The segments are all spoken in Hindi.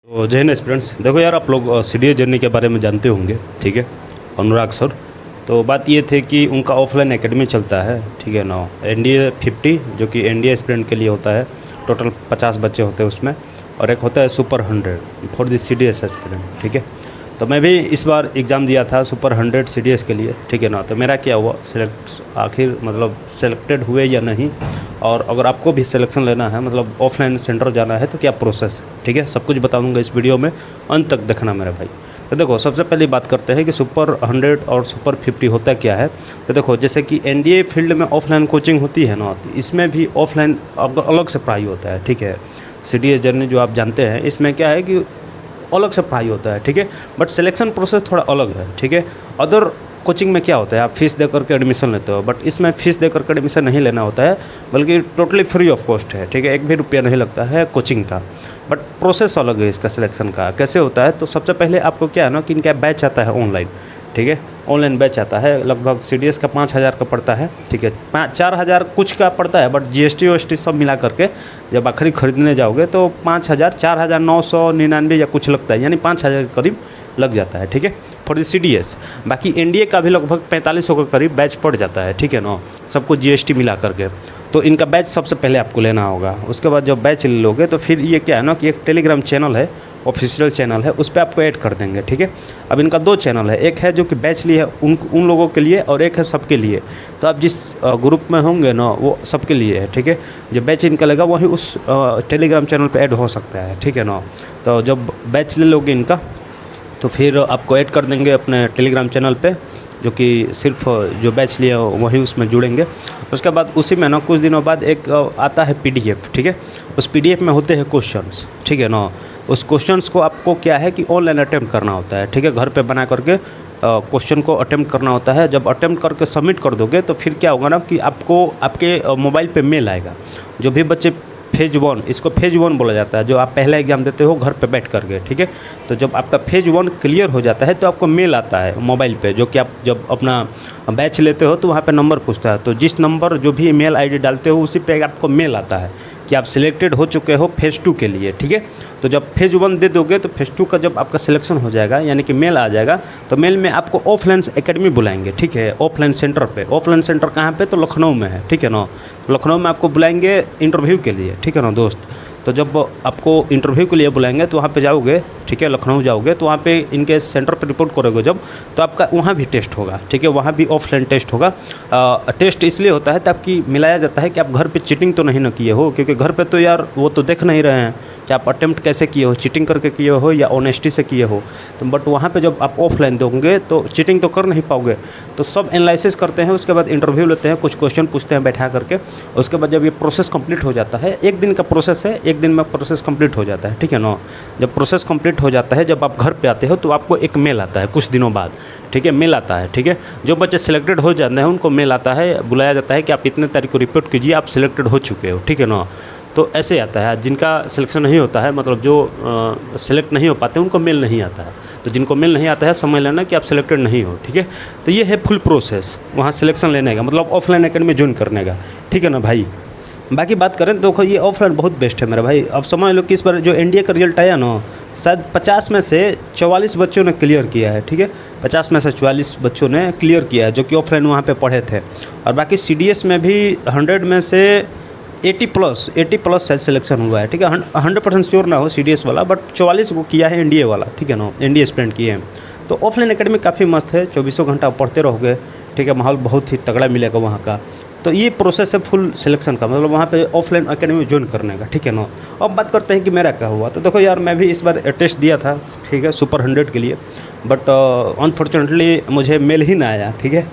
तो जय हिंद स्टूडेंट्स, देखो यार आप लोग सीडीए जर्नी के बारे में जानते होंगे, ठीक है। अनुराग सर, तो बात ये थी कि उनका ऑफलाइन एकेडमी चलता है, ठीक है ना। एनडीए 50 जो कि एनडीए स्टूडेंट के लिए होता है, टोटल 50 बच्चे होते हैं उसमें, और एक होता है super 100 for the CDS aspirant, ठीक है। तो मैं भी इस बार एग्ज़ाम दिया था सुपर 100 सीडीएस के लिए, ठीक है ना। तो मेरा क्या हुआ, आखिर मतलब सेलेक्टेड हुए या नहीं, और अगर आपको भी सिलेक्शन लेना है, मतलब ऑफलाइन सेंटर जाना है, तो क्या प्रोसेस है, ठीक है। सब कुछ बताऊंगा इस वीडियो में, अंत तक देखना मेरे भाई। तो देखो, सबसे पहले बात करते हैं कि सुपर 100 और सुपर 50 होता क्या है। तो देखो, जैसे कि एनडीए फील्ड में ऑफलाइन कोचिंग होती है ना, तो इसमें भी ऑफलाइन अलग से पढ़ाई होता है, ठीक है। सीडीएस जर्नी जो आप जानते हैं, इसमें क्या है कि अलग से पढ़ाई होता है, ठीक है। बट सिलेक्शन प्रोसेस थोड़ा अलग है, ठीक है। अदर कोचिंग में क्या होता है, आप फीस दे करके एडमिशन लेते हो, बट इसमें फ़ीस दे करके एडमिशन नहीं लेना होता है, बल्कि टोटली फ्री ऑफ कॉस्ट है, ठीक है। एक भी रुपया नहीं लगता है कोचिंग का। बट प्रोसेस अलग है इसका सिलेक्शन का। कैसे होता है, तो सबसे पहले आपको क्या है ना कि इनका बैच आता है ऑनलाइन, ठीक है। ऑनलाइन बैच आता है, लगभग सीडीएस का 5000 का पड़ता है, ठीक है। 4000 कुछ का पड़ता है, बट जीएसटी वीएसटी सब मिला करके जब आखिरी खरीदने जाओगे तो 5000 4999 या कुछ लगता है, यानी 5000 के करीब लग जाता है, ठीक है, फॉर द सीडीएस। बाकी एनडीए का भी लगभग 4500 के करीब बैच पड़ जाता है, ठीक है ना, सबको जीएसटी मिला करके। तो इनका बैच सबसे पहले आपको लेना होगा। उसके बाद जब बैच ले लोगे तो फिर ये क्या है ना कि एक टेलीग्राम चैनल है, ऑफिशियल चैनल है, उस पर आपको ऐड कर देंगे, ठीक है। अब इनका 2 चैनल है, एक है जो कि बैच लिए है उन लोगों के लिए, और एक है सबके लिए। तो आप जिस ग्रुप में होंगे ना, वो सबके लिए है, ठीक है। जो बैच इनका लेगा वही उस टेलीग्राम चैनल पर ऐड हो सकता है, ठीक है ना। तो जब बैच ले लोगे इनका, तो फिर आपको ऐड कर देंगे अपने टेलीग्राम चैनल पे, जो कि सिर्फ जो बैच लिए वही उसमें जुड़ेंगे। उसके बाद उसी में ना कुछ दिनों बाद एक आता है पीडीएफ, ठीक है। उस पीडीएफ में होते हैं क्वेश्चंस, ठीक है ना। उस क्वेश्चंस को आपको क्या है कि ऑनलाइन अटेम्प्ट करना होता है, ठीक है। घर पे बना करके क्वेश्चन को अटेम्प्ट करना होता है। जब अटेम्प्ट करके सबमिट कर दोगे तो फिर क्या होगा ना कि आपको आपके मोबाइल पे मेल आएगा। जो भी बच्चे फेज़ 1, इसको फेज़ 1 बोला जाता है, जो आप पहला एग्ज़ाम देते हो घर पे बैठ करके, ठीक है। तो जब आपका फेज़ 1 क्लियर हो जाता है तो आपको मेल आता है मोबाइल पे, जो कि आप जब अपना बैच लेते हो तो वहाँ पे नंबर पूछता है। तो जिस नंबर जो भी ईमेल आईडी डालते हो उसी पे आपको मेल आता है कि आप सिलेक्टेड हो चुके हो फेज़ 2 के लिए, ठीक है। तो जब फेज़ 1 दे दोगे तो फेज़ 2 का जब आपका सिलेक्शन हो जाएगा, यानी कि मेल आ जाएगा, तो मेल में आपको ऑफलाइन एकेडमी बुलाएंगे, ठीक है, ऑफलाइन सेंटर पे। ऑफलाइन सेंटर कहाँ पे, तो लखनऊ में है, ठीक है ना। तो लखनऊ में आपको बुलाएंगे इंटरव्यू के लिए, ठीक है ना दोस्त। तो जब आपको इंटरव्यू के लिए बुलाएंगे तो वहाँ पे जाओगे, ठीक है, लखनऊ जाओगे तो वहाँ पे इनके सेंटर पे रिपोर्ट करोगे जब, तो आपका वहाँ भी टेस्ट होगा, ठीक है। वहाँ भी ऑफलाइन टेस्ट होगा। टेस्ट इसलिए होता है ताकि मिलाया जाता है कि आप घर पे चीटिंग तो नहीं ना किए हो, क्योंकि घर पे तो यार वो तो देख नहीं रहे हैं कि आप अटेम्प्ट कैसे किए हो, चीटिंग करके किए हो या ऑनेस्टी से किए हो। तो बट वहाँ पे जब आप ऑफलाइन दोगे तो चीटिंग तो कर नहीं पाओगे। तो सब एनालिसिस करते हैं, उसके बाद इंटरव्यू लेते हैं, कुछ क्वेश्चन पूछते हैं बैठा करके। उसके बाद जब ये प्रोसेस कंप्लीट हो जाता है, 1 दिन का प्रोसेस है, 1 दिन में प्रोसेस कंप्लीट हो जाता है, ठीक है ना। जब प्रोसेस कंप्लीट हो जाता है, जब आप घर पे आते हो तो आपको एक मेल आता है कुछ दिनों बाद, ठीक है, मेल आता है, ठीक है। जो बच्चे सिलेक्टेड हो जाते हैं उनको मेल आता है, बुलाया जाता है कि आप इतने तारीख को रिपोर्ट कीजिए, आप सिलेक्टेड हो चुके हो, ठीक है ना। तो ऐसे आता है। जिनका सिलेक्शन नहीं होता है, मतलब जो सिलेक्ट नहीं हो पाते, उनको मेल नहीं आता है। तो जिनको मेल नहीं आता है, समझ लेना कि आप सिलेक्टेड नहीं हो, ठीक है। तो ये है फुल प्रोसेस वहाँ सिलेक्शन लेने का, मतलब ऑफलाइन एकेडमी ज्वाइन करने का, ठीक है ना भाई। बाकी बात करें तो ये ऑफलाइन बहुत बेस्ट है मेरा भाई। अब समझ लो कि इस बार जो एनडीए का रिजल्ट आया ना, शायद 50 में से 44 बच्चों ने क्लियर किया है, ठीक है। 50 में से 44 बच्चों ने क्लियर किया है जो कि ऑफलाइन वहाँ पे पढ़े थे। और बाकी सीडीएस में भी 100 में से 80 प्लस शायद सिलेक्शन हुआ है, ठीक है। 100% श्योर ना हो सीडीएस वाला, बट 44 को किया है एनडीए वाला, ठीक है ना, एनडीए स्टूडेंट किए हैं। तो ऑफलाइन एकेडमी काफ़ी मस्त है, 24 घंटा पढ़ते रहोगे, ठीक है। माहौल बहुत ही तगड़ा मिलेगा वहाँ का। तो ये प्रोसेस है फुल सिलेक्शन का, मतलब वहाँ पे ऑफलाइन एकेडमी ज्वाइन करने का, ठीक है ना। अब बात करते हैं कि मेरा क्या हुआ। तो देखो यार, मैं भी इस बार टेस्ट दिया था, ठीक है, सुपर 100 के लिए, बट अनफॉर्चुनेटली मुझे मेल ही ना आया, ठीक है।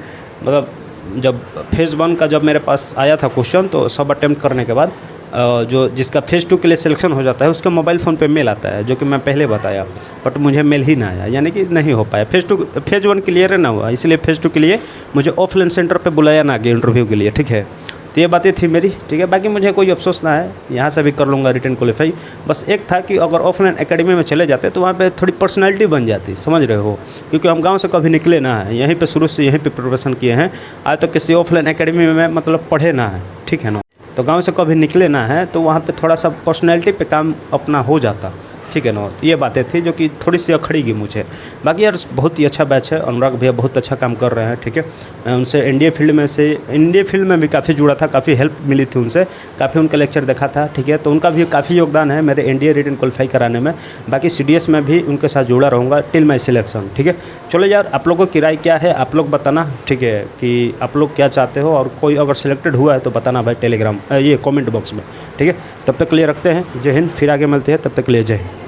मतलब जब फेज़ 1 का जब मेरे पास आया था क्वेश्चन, तो सब अटेम्प्ट करने के बाद जो जिसका फेज़ 2 के लिए सिलेक्शन हो जाता है उसके मोबाइल फ़ोन पे मेल आता है, जो कि मैं पहले बताया, बट मुझे मेल ही ना आया, यानी कि नहीं हो पाया। फेज़ 1 क्लियर ना हुआ, इसलिए फेज़ 2 के लिए मुझे ऑफलाइन सेंटर पे बुलाया ना गया इंटरव्यू के लिए, ठीक है। तो ये बातें थी मेरी, ठीक है। बाकी मुझे कोई अफसोस ना है, यहाँ से भी कर लूँगा रिटन क्वालीफाई। बस एक था कि अगर ऑफलाइन एकेडमी में चले जाते तो वहाँ पे थोड़ी पर्सनैलिटी बन जाती, समझ रहे हो, क्योंकि हम गांव से कभी निकले ना है, यहीं पे शुरू से यहीं पे प्रिपरेशन किए हैं। आज तो किसी ऑफलाइन एकेडमी में मतलब पढ़े ना है, ठीक है ना। तो गाँव से कभी निकले ना है, तो वहाँ पर थोड़ा सा पर्सनैलिटी पर काम अपना हो जाता, ठीक है ना। तो ये बातें थी जो कि थोड़ी सी अखड़ी गई मुझे। बाकी यार बहुत ही अच्छा बैच है, अनुराग भैया बहुत अच्छा काम कर रहे हैं, ठीक है। मैं उनसे एनडीए फील्ड में भी काफ़ी जुड़ा था, काफ़ी हेल्प मिली थी उनसे, काफ़ी उनका लेक्चर देखा था, ठीक है। तो उनका भी काफ़ी योगदान है मेरे एनडीए रिटन क्वालिफाई कराने में। बाकी सीडीएस में भी उनके साथ जुड़ा रहूँगा टिल माई सिलेक्शन, ठीक है। चलो यार, आप लोगों की राय क्या है आप लोग बताना, ठीक है, कि आप लोग क्या चाहते हो, और कोई अगर सिलेक्टेड हुआ है तो बताना भाई टेलीग्राम ये कमेंट बॉक्स में, ठीक है। तब तक के लिए रखते हैं, जय हिंद, फिर आगे मिलते हैं, तब तक के लिए जय हिंद।